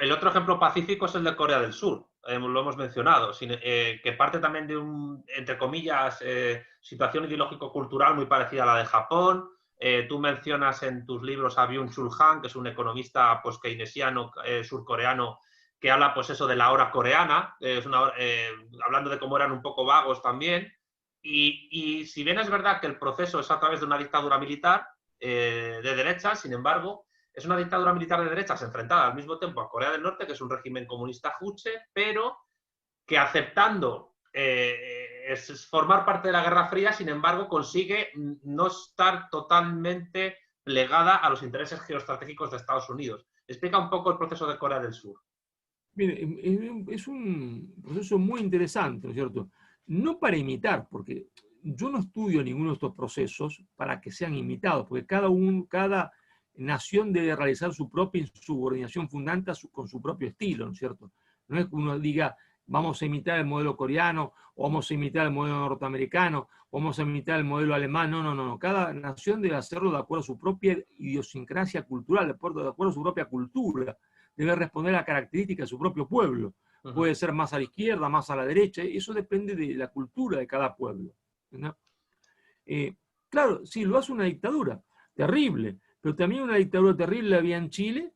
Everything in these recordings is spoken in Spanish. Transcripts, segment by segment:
El otro ejemplo pacífico es el de Corea del Sur, lo hemos mencionado, que parte también de entre comillas, situación ideológico-cultural muy parecida a la de Japón. Tú mencionas en tus libros a Byung-Chul Han, que es un economista pues, keynesiano surcoreano, que habla pues eso de la hora coreana, hablando de cómo eran un poco vagos también. Y si bien es verdad que el proceso es a través de una dictadura militar de derecha, sin embargo, es una dictadura militar de derechas enfrentada al mismo tiempo a Corea del Norte, que es un régimen comunista juche, pero que aceptando es formar parte de la Guerra Fría, sin embargo, consigue no estar totalmente plegada a los intereses geoestratégicos de Estados Unidos. Explica un poco el proceso de Corea del Sur. Mire, es un proceso muy interesante, ¿no es cierto? No para imitar, porque yo no estudio ninguno de estos procesos para que sean imitados, porque cada nación debe realizar su propia insubordinación fundante con su propio estilo, ¿no es cierto? No es que uno diga, vamos a imitar el modelo coreano, o vamos a imitar el modelo norteamericano, o vamos a imitar el modelo alemán. No, no, no. Cada nación debe hacerlo de acuerdo a su propia idiosincrasia cultural, de acuerdo a su propia cultura. Debe responder a la característica de su propio pueblo. Puede ser más a la izquierda, más a la derecha, eso depende de la cultura de cada pueblo, ¿no? Claro, sí, lo hace una dictadura, terrible, pero también una dictadura terrible había en Chile,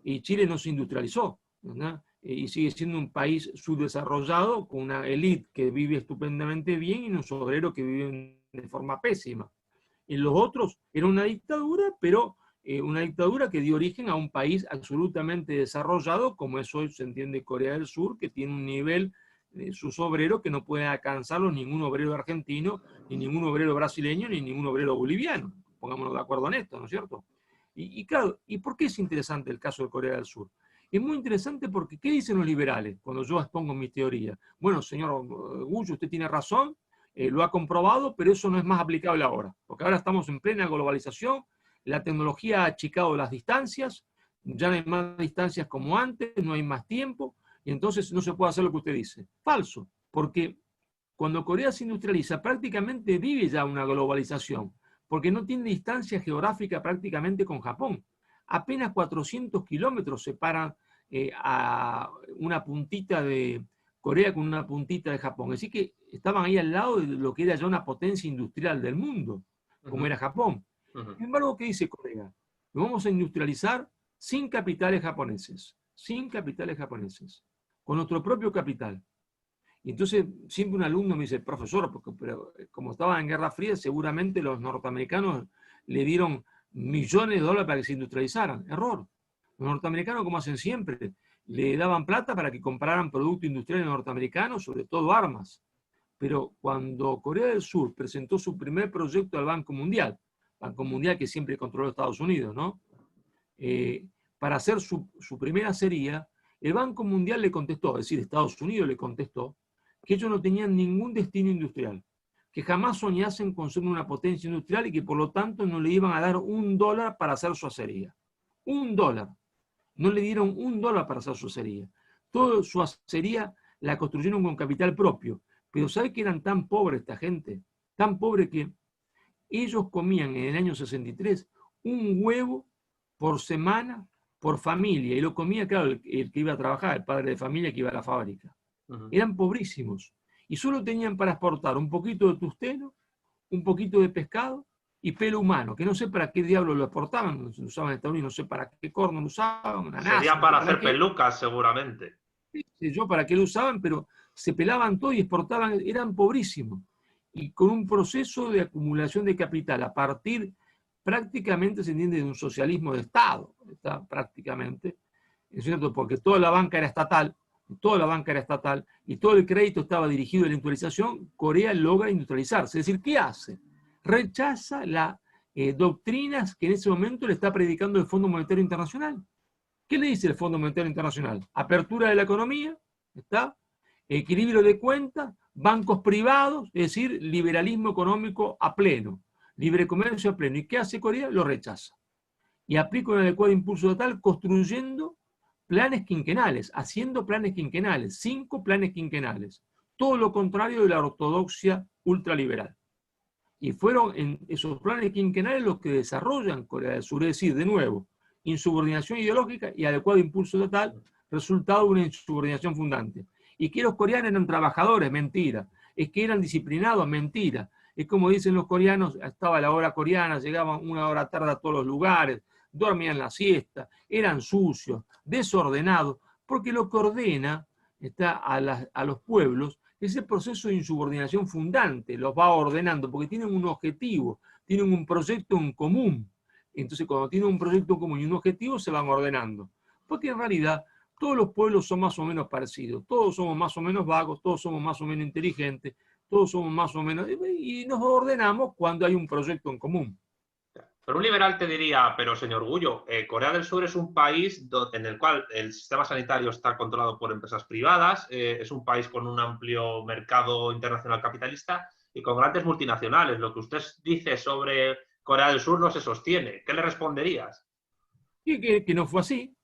y Chile no se industrializó, ¿no? Y sigue siendo un país subdesarrollado, con una élite que vive estupendamente bien y unos obreros que viven de forma pésima. En los otros era una dictadura, pero una dictadura que dio origen a un país absolutamente desarrollado, como es hoy se entiende Corea del Sur, que tiene un nivel, sus obreros, que no pueden alcanzarlo ningún obrero argentino, ni ningún obrero brasileño, ni ningún obrero boliviano. Pongámonos de acuerdo en esto, ¿no es cierto? Y claro, ¿y por qué es interesante el caso de Corea del Sur? Es muy interesante porque, ¿qué dicen los liberales cuando yo expongo mis teorías? Bueno, señor Gullo, usted tiene razón, lo ha comprobado, pero eso no es más aplicable ahora, porque ahora estamos en plena globalización, la tecnología ha achicado las distancias, ya no hay más distancias como antes, no hay más tiempo, y entonces no se puede hacer lo que usted dice. Falso, porque cuando Corea se industrializa, prácticamente vive ya una globalización, porque no tiene distancia geográfica prácticamente con Japón. Apenas 400 kilómetros separan a una puntita de Corea con una puntita de Japón. Así que estaban ahí al lado de lo que era ya una potencia industrial del mundo, como era Japón. Sin embargo, ¿qué dice Corea? Lo vamos a industrializar sin capitales japoneses, con nuestro propio capital. Y entonces siempre un alumno me dice, profesor, pero como estaba en Guerra Fría, seguramente los norteamericanos le dieron millones de dólares para que se industrializaran. Error. Los norteamericanos, como hacen siempre, le daban plata para que compraran productos industriales norteamericanos, sobre todo armas. Pero cuando Corea del Sur presentó su primer proyecto al Banco Mundial que siempre controló Estados Unidos, ¿no? Para hacer su primera serie, el Banco Mundial le contestó, es decir, Estados Unidos le contestó, que ellos no tenían ningún destino industrial, que jamás soñasen con ser una potencia industrial y que por lo tanto no le iban a dar $1 para hacer su acería. $1. No le dieron $1 para hacer su acería. Toda su acería la construyeron con capital propio. Pero ¿sabe que eran tan pobres esta gente? Tan pobres que ellos comían en el año 63 un huevo por semana por familia. Y lo comía, claro, el que iba a trabajar, el padre de familia que iba a la fábrica. Eran pobrísimos. Y solo tenían para exportar un poquito de tusteno, un poquito de pescado y pelo humano, que no sé para qué diablo lo exportaban, lo usaban en Estados Unidos, no sé para qué corno lo usaban, una NASA, Sería no sé para para hacer qué. pelucas, seguramente. No sé yo para qué lo usaban, pero se pelaban todo y exportaban, eran pobrísimos. Y con un proceso de acumulación de capital a partir, prácticamente se entiende, de un socialismo de Estado, está prácticamente, es cierto, porque toda la banca era estatal, y todo el crédito estaba dirigido a la industrialización. Corea logra industrializarse. Es decir, ¿qué hace? Rechaza las doctrinas que en ese momento le está predicando el Fondo Monetario Internacional. ¿Qué le dice el Fondo Monetario Internacional? Apertura de la economía, ¿está? Equilibrio de cuentas, bancos privados, es decir, liberalismo económico a pleno, libre comercio a pleno. ¿Y qué hace Corea? Lo rechaza. Y aplica un adecuado impulso total construyendo planes quinquenales, haciendo planes quinquenales, 5 planes quinquenales. Todo lo contrario de la ortodoxia ultraliberal. Y fueron en esos planes quinquenales los que desarrollan Corea del Sur. Es decir, de nuevo, insubordinación ideológica y adecuado impulso total, resultado de una insubordinación fundante. Y que los coreanos eran trabajadores, mentira. Es que eran disciplinados, mentira. Es como dicen los coreanos, estaba la hora coreana, llegaban una hora tarde a todos los lugares, dormían la siesta, eran sucios, desordenados, porque lo que ordena a los pueblos es el proceso de insubordinación fundante, los va ordenando, porque tienen un objetivo, tienen un proyecto en común. Entonces, cuando tienen un proyecto en común y un objetivo, se van ordenando. Porque en realidad, todos los pueblos son más o menos parecidos, todos somos más o menos vagos, todos somos más o menos inteligentes, todos somos más o menos... y nos ordenamos cuando hay un proyecto en común. Pero un liberal te diría, pero señor Gullo, Corea del Sur es un país en el cual el sistema sanitario está controlado por empresas privadas, es un país con un amplio mercado internacional capitalista y con grandes multinacionales. Lo que usted dice sobre Corea del Sur no se sostiene. ¿Qué le responderías? Y que no fue así,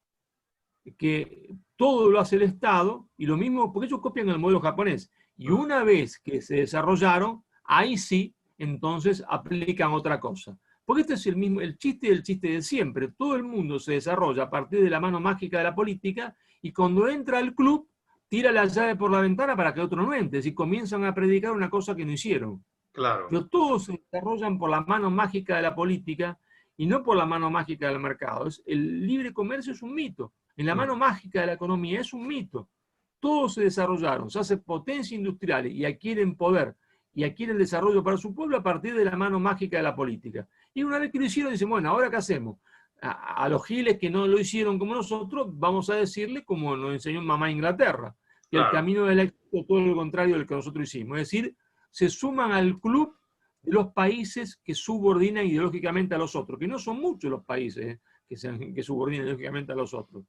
que todo lo hace el Estado, y lo mismo, porque ellos copian el modelo japonés, y una vez que se desarrollaron, ahí sí, entonces aplican otra cosa. Porque este es el chiste del chiste de siempre. Todo el mundo se desarrolla a partir de la mano mágica de la política, y cuando entra al club, tira la llave por la ventana para que otro no entre, y comienzan a predicar una cosa que no hicieron. Claro. Pero todos se desarrollan por la mano mágica de la política y no por la mano mágica del mercado. El libre comercio es un mito. En la mano mágica de la economía es un mito. Todos se desarrollaron, se hace potencia industrial y adquieren poder y adquieren desarrollo para su pueblo a partir de la mano mágica de la política. Y una vez que lo hicieron, dicen, bueno, ¿ahora qué hacemos? A los giles que no lo hicieron como nosotros, vamos a decirle como nos enseñó mamá Inglaterra, que el camino del éxito es todo lo contrario del que nosotros hicimos. Es decir, se suman al club de los países que subordinan ideológicamente a los otros, que no son muchos los países que subordinan ideológicamente a los otros.